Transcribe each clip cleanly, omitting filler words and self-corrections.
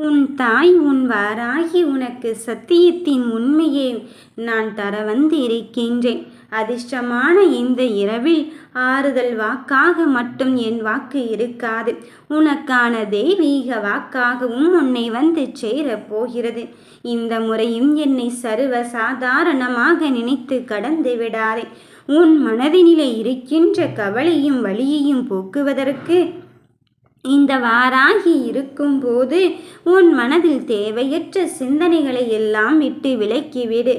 உன் தாய் உன் வாராகி உனக்கு சத்தியத்தின் உண்மையை நான் தர வந்திருக்கின்றேன். அதிர்ஷ்டமான இந்த இரவில் ஆறுதல் வாக்காக மட்டும் என் வாக்கு இருக்காது, உனக்கான தெய்வீக வாக்காகவும் உன்னை வந்து சேரப் போகிறது. இந்த முறையும் என்னை சர்வ சாதாரணமாக நினைத்து கடந்து விடாதே. உன் மனதினிலே இருக்கின்ற கவலையும் வலியையும் போக்குவதற்கு இந்த வாராகி இருக்கும்போது உன் மனதில் தேவையற்ற சிந்தனைகளை எல்லாம் விட்டு விலக்கிவிடு.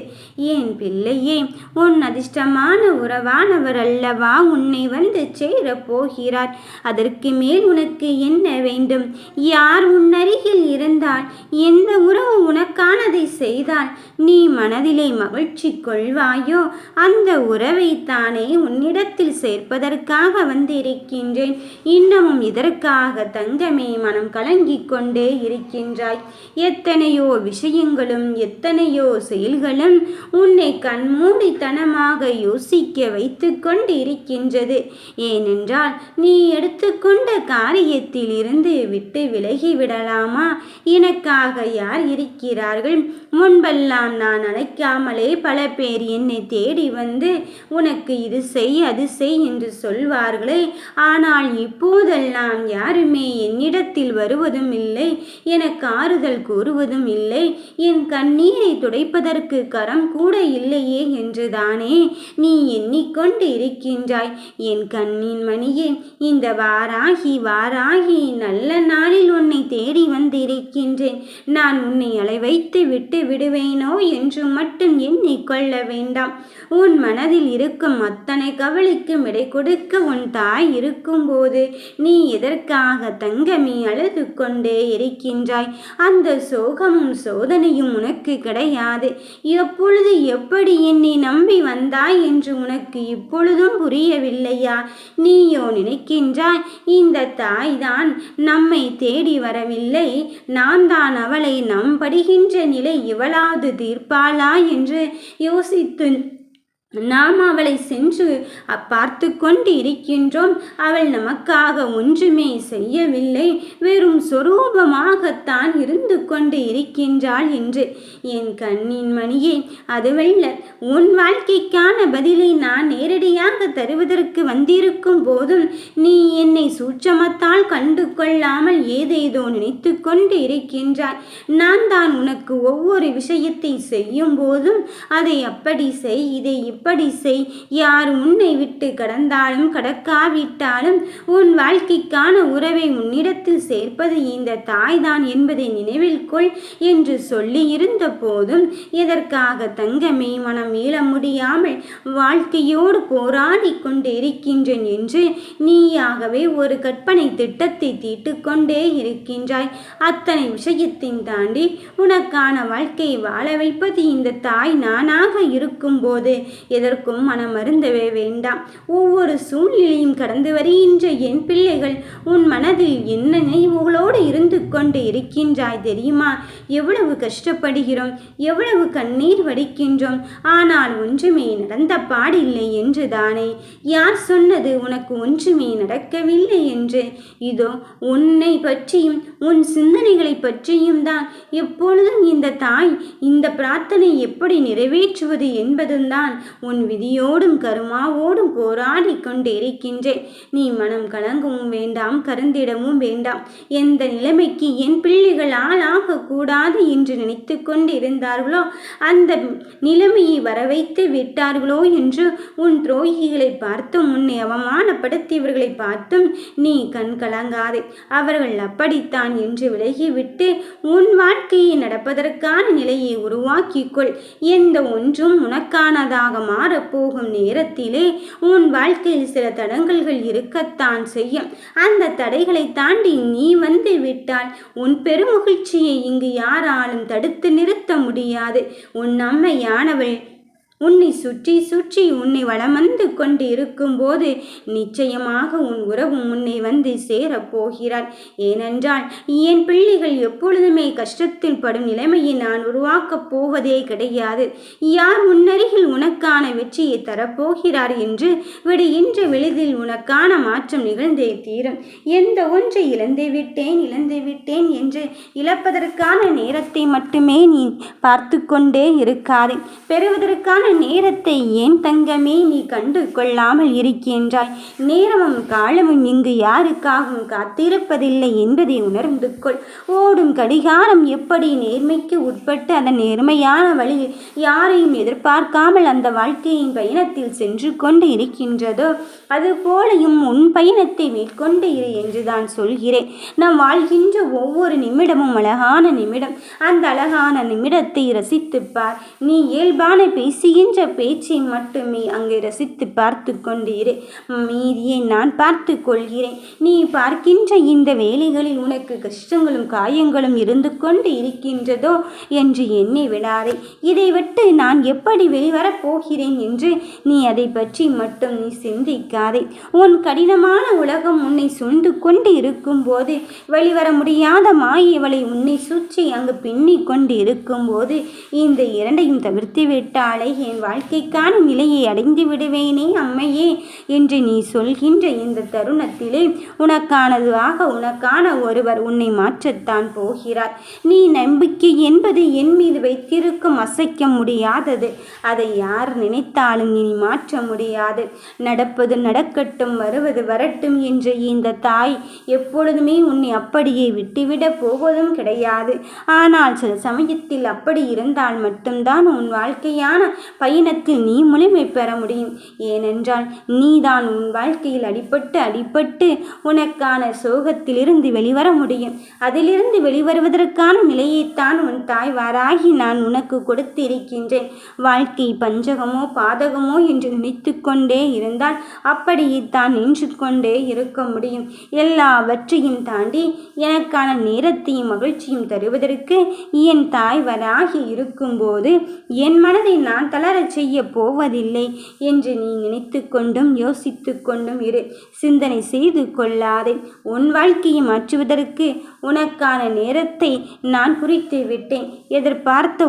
என் பிள்ளையே, உன் அதிர்ஷ்டமான உறவானவர் அல்லவா உன்னை வந்து சேரப் போகிறார். அதற்கு மேல் உனக்கு என்ன வேண்டும்? யார் உன்னருகில் இருந்தால், எந்த உறவு உனக்கானதை செய்தால் நீ மனதிலே மகிழ்ச்சி கொள்வாயோ அந்த உறவைத்தானே உன்னிடத்தில் சேர்ப்பதற்காக வந்திருக்கின்றேன். இன்னமும் இதற்காக தங்கமே மனம் கலங்கிக் கொண்டே இருக்கின்றாய். எத்தனையோ விஷயங்களும் எத்தனையோ செயல்களும் உன்னை கண்மூடித்தனமாக யோசிக்க வைத்து கொண்டு இருக்கின்றது. ஏனென்றால் நீ எடுத்துக்கொண்ட காரியத்தில் இருந்து விட்டு விலகி விடலாமா? எனக்காக யார் இருக்கிறார்கள்? முன்பெல்லாம் நான் அழைக்காமலே பல பேர் என்னை தேடி வந்து உனக்கு இது செய் அது செய் என்று சொல்வார்களே. ஆனால் இப்போதெல்லாம் யாருமே என்னிடத்தில் வருவதும் இல்லை, எனக்கு ஆறுதல் கூறுவதும் இல்லை. என் கண்ணீரை துடைப்பதற்கு கரம் கூட இல்லையே என்றுதானே நீ எண்ணிக்கொண்டு இருக்கின்றாய். என் கண்ணின் மணியே, இந்த வாராகி நல்ல நாளில் உன்னை தேடி வந்திருக்கின்றேன். நான் உன்னை அலை வைத்து விட்டு விடுவேனோ என்று மட்டும் எண்ணிக்கொள்ள வேண்டாம். உன் மனதில் இருக்கும் அத்தனை கவலைக்கும் விடை கொடுக்க உன் தாய் இருக்கும்போது நீ எதற்காக தங்கமே அழுது கொண்டே இருக்கின்றாய்? அந்த சோகமும் சோதனையும் உனக்கு கிடையாது. எப்பொழுது எப்படி என்னை நம்பி வந்தாய் என்று உனக்கு இப்பொழுதும் புரியவில்லையா? நீயோ நினைக்கின்றாய் இந்த தாய்தான் நம்மை தேடி வரவில்லை, நாம் தான் அவளை நம்படுகின்ற நிலை இவளாவது தீர்ப்பாளா என்று யோசித்து நாம் அவளை சென்று பார்த்து கொண்டு இருக்கின்றோம். அவள் நமக்காக ஒன்றுமே செய்யவில்லை, வெறும் சொரூபமாகத்தான் இருந்து கொண்டு இருக்கின்றாள் என்று. என் கண்ணின் மணியே, அதுவல்ல, உன் வாழ்க்கைக்கான பதிலை நான் நேரடியாக தருவதற்கு வந்திருக்கும் போதும் நீ என்னை சூட்சமத்தால் கண்டு கொள்ளாமல் ஏதேதோ நினைத்து கொண்டு இருக்கின்றாய். நான் தான் உனக்கு ஒவ்வொரு விஷயத்தை செய்யும் போதும் அதை அப்படி செய், இதை இப்படி செய், யார் உன்னை விட்டு கடந்தாலும் கடக்காவிட்டாலும் உன் வாழ்க்கைக்கான உறவை உன்னிடத்தில் சேர்ப்பது இந்த தாய்தான் என்பதை நினைவில் கொள் என்று சொல்லி இருந்த போதும் எதற்காக தங்கமே மனம் மீள முடியாமல் வாழ்க்கையோடு போராடி கொண்டு இருக்கின்றேன் என்று நீயாகவே ஒரு கற்பனை திட்டத்தை தீட்டு கொண்டே இருக்கின்றாய். அத்தனை விஷயத்தின் தாண்டி உனக்கான வாழ்க்கையை வாழ வைப்பது இந்த தாய் நானாக இருக்கும் போது எதற்கும் மனம் அருந்தவே வேண்டாம். ஒவ்வொரு சூழ்நிலையும் கடந்து வருகின்ற என் பிள்ளைகள் உன் மனதில் என்ன நினைவுகளோடு இருந்து கொண்டு இருக்கின்றாய் தெரியுமா? எவ்வளவு கஷ்டப்படுகிறோம், எவ்வளவு கண்ணீர் வடிக்கின்றோம், ஆனால் ஒன்றுமே நடந்த பாடில்லை என்று தானே. யார் சொன்னது உனக்கு ஒன்றுமே நடக்கவில்லை என்று? இதோ உன்னை பற்றியும் உன் சிந்தனைகளை பற்றியும் தான் எப்பொழுதும் இந்த தாய் இந்த பிரார்த்தனை எப்படி நிறைவேற்றுவது என்பதும் தான் உன் விதியோடும் கருமாவோடும் போராடி கொண்டு இருக்கின்றேன். நீ மனம் கலங்கவும் வேண்டாம், கருந்திடவும் வேண்டாம். எந்த நிலைமைக்கு என் பிள்ளைகள் ஆளாக கூடாது என்று நினைத்து கொண்டு இருந்தார்களோ அந்த நிலைமையை வரவைத்து விட்டார்களோ என்று உன் துரோகிகளை பார்த்தும் உன்னை அவமானப்படுத்தியவர்களை பார்த்தும் நீ கண் கலங்காதே. அவர்கள் அப்படித்தான் என்று விலகிவிட்டு உன் வாழ்க்கையை நடப்பதற்கான நிலையை உருவாக்கிக்கொள். எந்த ஒன்றும் உனக்கானதாக மாறப்போகும் நேரத்திலே உன் வாழ்க்கையில் சில தடங்கல்கள் இருக்கத்தான் செய்யும். அந்த தடைகளை தாண்டி நீ வந்து விட்டால் உன் பெருமகிழ்ச்சியை இங்கு யாராலும் தடுத்து நிறுத்த முடியாது. உன் அம்மையானவள் உன்னை சுற்றி சுற்றி உன்னை வலம் வந்து கொண்டு இருக்கும்போது நிச்சயமாக உன் உறவும் உன்னை வந்து சேரப்போகிறாள். ஏனென்றால் என் பிள்ளைகள் எப்பொழுதுமே கஷ்டத்தில் படும் நிலைமையை நான் உருவாக்கப் போவதே கிடையாது. யார் உன்னருகில் உனக்கான வெற்றியை தரப்போகிறார் என்று விடுகின்ற வெளிதில் உனக்கான மாற்றம் நிகழ்ந்தே தீரும். எந்த ஒன்றை இழந்து விட்டேன் என்று இழப்பதற்கான நேரத்தை மட்டுமே நீ பார்த்து கொண்டே இருக்காதே. பெறுவதற்கான நேரத்தை ஏன் தங்கமே நீ கண்டு கொள்ளாமல் இருக்கின்றாய்? நேரமும் காலமும் இங்கு யாருக்காகவும் காத்திருப்பதில்லை என்பதை உணர்ந்து கொள். ஓடும் கடிகாரம் எப்படி நேர்மைக்கு உட்பட்டு அதன் நேர்மையான வழியில் யாரையும் எதிர்பார்க்காமல் அந்த வாழ்க்கையின் பயணத்தில் சென்று கொண்டு இருக்கின்றதோ அதுபோலையும் உன் பயணத்தை மேற்கொண்டு இரு என்றுதான் சொல்கிறேன். நாம் வாழ்கின்ற ஒவ்வொரு நிமிடமும் அழகான நிமிடம். அந்த அழகான நிமிடத்தை ரசித்துப்பார். நீ இயல்பான பேசுகின்ற பேச்சை மட்டுமே அங்கே ரசித்து பார்த்து கொண்டு இரு. மீதியை நான் பார்த்து கொள்கிறேன். நீ பார்க்கின்ற இந்த வேலைகளில் உனக்கு கஷ்டங்களும் காயங்களும் இருந்து கொண்டு இருக்கின்றதோ என்று எண்ணி விடாதே. இதை விட்டு நான் எப்படி வெளிவரப் போகிறேன் என்று நீ அதை பற்றி மட்டும் நீ சிந்திக்காதே. உன் கடினமான உலகம் உன்னை சூழ்ந்து கொண்டு இருக்கும் போது, வெளிவர முடியாத மாயவளை உன்னை சுற்றி அங்கு பின்னி கொண்டு இருக்கும் போது, இந்த இரண்டையும் தவிர்த்து விட்டாலே என் வாழ்க்கைக்கான நிலையை அடைந்து விடுவேனே அம்மையே என்று நீ சொல்கின்ற இந்த தருணத்திலே உனக்கானதுவாக உனக்கான ஒருவர் உன்னை மாற்றத்தான் போகிறார். நீ நம்பிக்கை என்பது என் மீது வைத்திருக்கும் அசைக்க முடியாதது. அதை யார் நினைத்தாலும் இனி மாற்ற முடியாது. நடப்பது நடக்கட்டும், வருவது வரட்டும் என்ற இந்த தாய் எப்பொழுதுமே உன்னை அப்படியே விட்டுவிடப் போவதும் கிடையாது. ஆனால் சில சமயத்தில் அப்படி இருந்தால் மட்டும்தான் உன் வாழ்க்கையான பயணத்தில் நீ முழுமை பெற முடியும். ஏனென்றால் நீதான் உன் வாழ்க்கையில் அடிபட்டு உனக்கான சோகத்திலிருந்து வெளிவர முடியும். அதிலிருந்து வெளிவருவதற்கான நிலையைத்தான் உன் தாய் வாராகி நான் உனக்கு கொடுத்து இருக்கின்றேன். வாழ்க்கை பஞ்சகமோ பாதகமோ என்று நினைத்து கொண்டே இருந்தால் அப்படியே தான் நின்று கொண்டே இருக்க முடியும். எல்லாவற்றையும் தாண்டி எனக்கான நேரத்தையும் மகிழ்ச்சியும் தருவதற்கு என் தாய் வராகி இருக்கும்போது என் மனதை நான் தளரச் செய்ய போவதில்லை என்று நீ நினைத்து கொண்டும் யோசித்து கொண்டும் இரு. சிந்தனை செய்து கொள்ளாதே. உன் வாழ்க்கையை மாற்றுவதற்கு உனக்கான நேரத்தை நான் குறித்து விட்டேன். எதிர்பார்த்த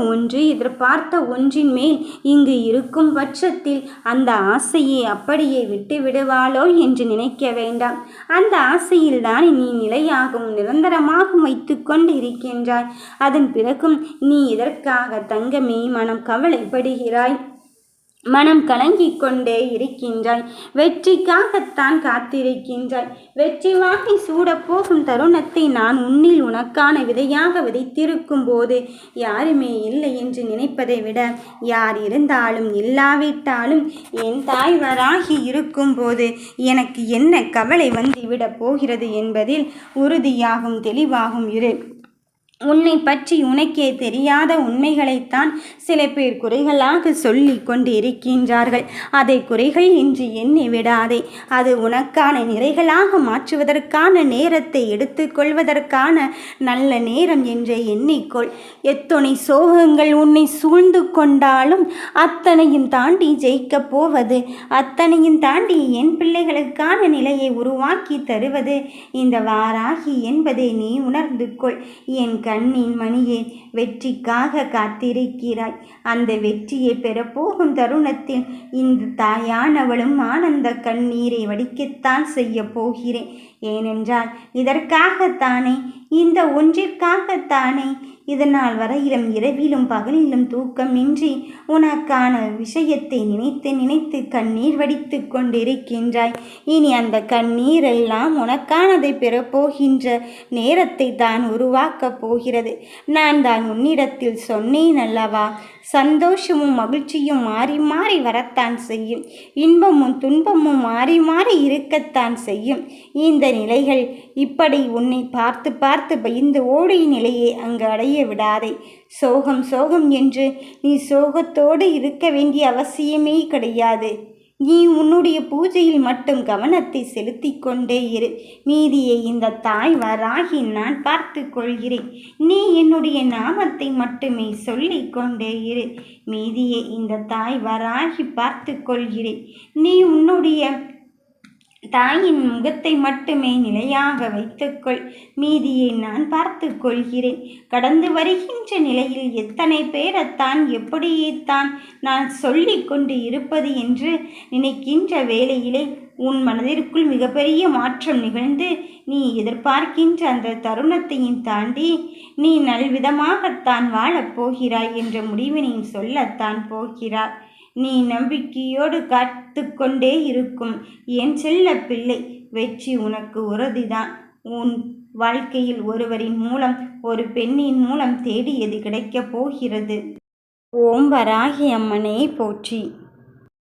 ஒன்றின் மேல் இங்கு இருக்கும் பட்சத்தில் அந்த ஆசையை அப்படியே விட்டு விடுவாளோ என்று நினைக்க வேண்டாம். அந்த ஆசையில் தான் நீ நிலையாகவும் நிரந்தரமாகவும் வைத்து கொண்டு இருக்கின்றாய். அதன் பிறகும் நீ இதற்காக தங்கமே மனம் கவலைப்படுகிறாய், மனம் கலங்கிக் கொண்டே இருக்கின்றாய். வெற்றிக்காகத்தான் காத்திருக்கின்றாய். வெற்றி வாகை சூடப்போகும் தருணத்தை நான் உன்னில் உனக்கான விதையாக விதைத்திருக்கும் போது யாருமே இல்லை என்று நினைப்பதை விட, யார் இருந்தாலும் இல்லாவிட்டாலும் என் தாய் வராகி இருக்கும்போது எனக்கு என்ன கவலை வந்துவிடப் போகிறது என்பதில் உறுதியாகும் தெளிவாகும் இரு. உன்னை பற்றி உனக்கே தெரியாத உண்மைகளைத்தான் சில பேர் குறைகளாக சொல்லி கொண்டு இருக்கின்றார்கள். அதை குறைகள் என்று எண்ணி விடாதே. அது உனக்கான நிறைகளாக மாற்றுவதற்கான நேரத்தை எடுத்துக்கொள்வதற்கான நல்ல நேரம் என்றே எண்ணிக்கொள். எத்தனை சோகங்கள் உன்னை சூழ்ந்து கொண்டாலும் அத்தனையும் தாண்டி ஜெயிக்கப் போவது, அத்தனையும் தாண்டி என் பிள்ளைகளுக்கான நிலையை உருவாக்கி தருவது இந்த வாராகி என்பதை நீ உணர்ந்து கொள். என் கண்ணின் மணியே, வெற்றிக்காக காத்திருக்கிறாய். அந்த வெற்றியை பெறப்போகும் தருணத்தில் இந்த தாயானவளும் ஆனந்த கண்ணீரை வடிக்கத்தான் செய்ய போகிறேன். ஏனென்றால் இதற்காகத்தானே, இந்த ஒன்றிற்காகத்தானே இதனால் வரையிலும் இரவிலும் பகலிலும் தூக்கமின்றி உனக்கான விஷயத்தை நினைத்து நினைத்து கண்ணீர் வடித்து கொண்டிருக்கின்றாய். இனி அந்த கண்ணீரெல்லாம் உனக்கானதை பெறப்போகின்ற நேரத்தை தான் உருவாக்கப் போகிறது. நான் தான் உன்னிடத்தில் சொன்னேன் அல்லவா, சந்தோஷமும் மகிழ்ச்சியும் மாறி மாறி வரத்தான் செய்யும். இன்பமும் துன்பமும் மாறி மாறி இருக்கத்தான் செய்யும். இந்த நிலைகள் இப்படி உன்னை பார்த்து பார்த்து பயந்து ஓடிய நிலையை அங்கு அடைய விடாதே. சோகம் சோகம் என்று நீ சோகத்தோடு இருக்க வேண்டிய அவசியமே கிடையாது. நீ உன்னுடைய பூஜையில் மட்டும் கவனத்தை செலுத்தி கொண்டே இரு. மீதியை இந்த தாய் வராகி நான் பார்த்து கொள்கிறேன். நீ என்னுடைய நாமத்தை மட்டுமே சொல்லிக் கொண்டே இரு. மீதியை இந்த தாய் வராகி பார்த்து கொள்கிறேன். நீ உன்னுடைய தாயின் முகத்தை மட்டுமே நிலையாக வைத்துக்கொள். மீதியை நான் பார்த்து கொள்கிறேன். கடந்து வருகின்ற நிலையில் எத்தனை பேரைத்தான் எப்படியேத்தான் நான் சொல்லி கொண்டு இருப்பது என்று நினைக்கின்ற வேளையிலே உன் மனதிற்குள் மிகப்பெரிய மாற்றம் நிகழ்ந்து நீ எதிர்பார்க்கின்ற அந்த தருணத்தையும் தாண்டி நீ நல்விதமாகத்தான் வாழப்போகிறாய் என்ற முடிவினை சொல்லத்தான் போகிறார். நீ நம்பிக்கையோடு காத்து கொண்டே இருக்கும் என் செல்ல பிள்ளை, வெற்றி உனக்கு உறுதிதான். உன் வாழ்க்கையில் ஒருவரின் மூலம், ஒரு பெண்ணின் மூலம் தேடியது கிடைக்கப் போகிறது. ஓம் வராகி அம்மனே போற்றி.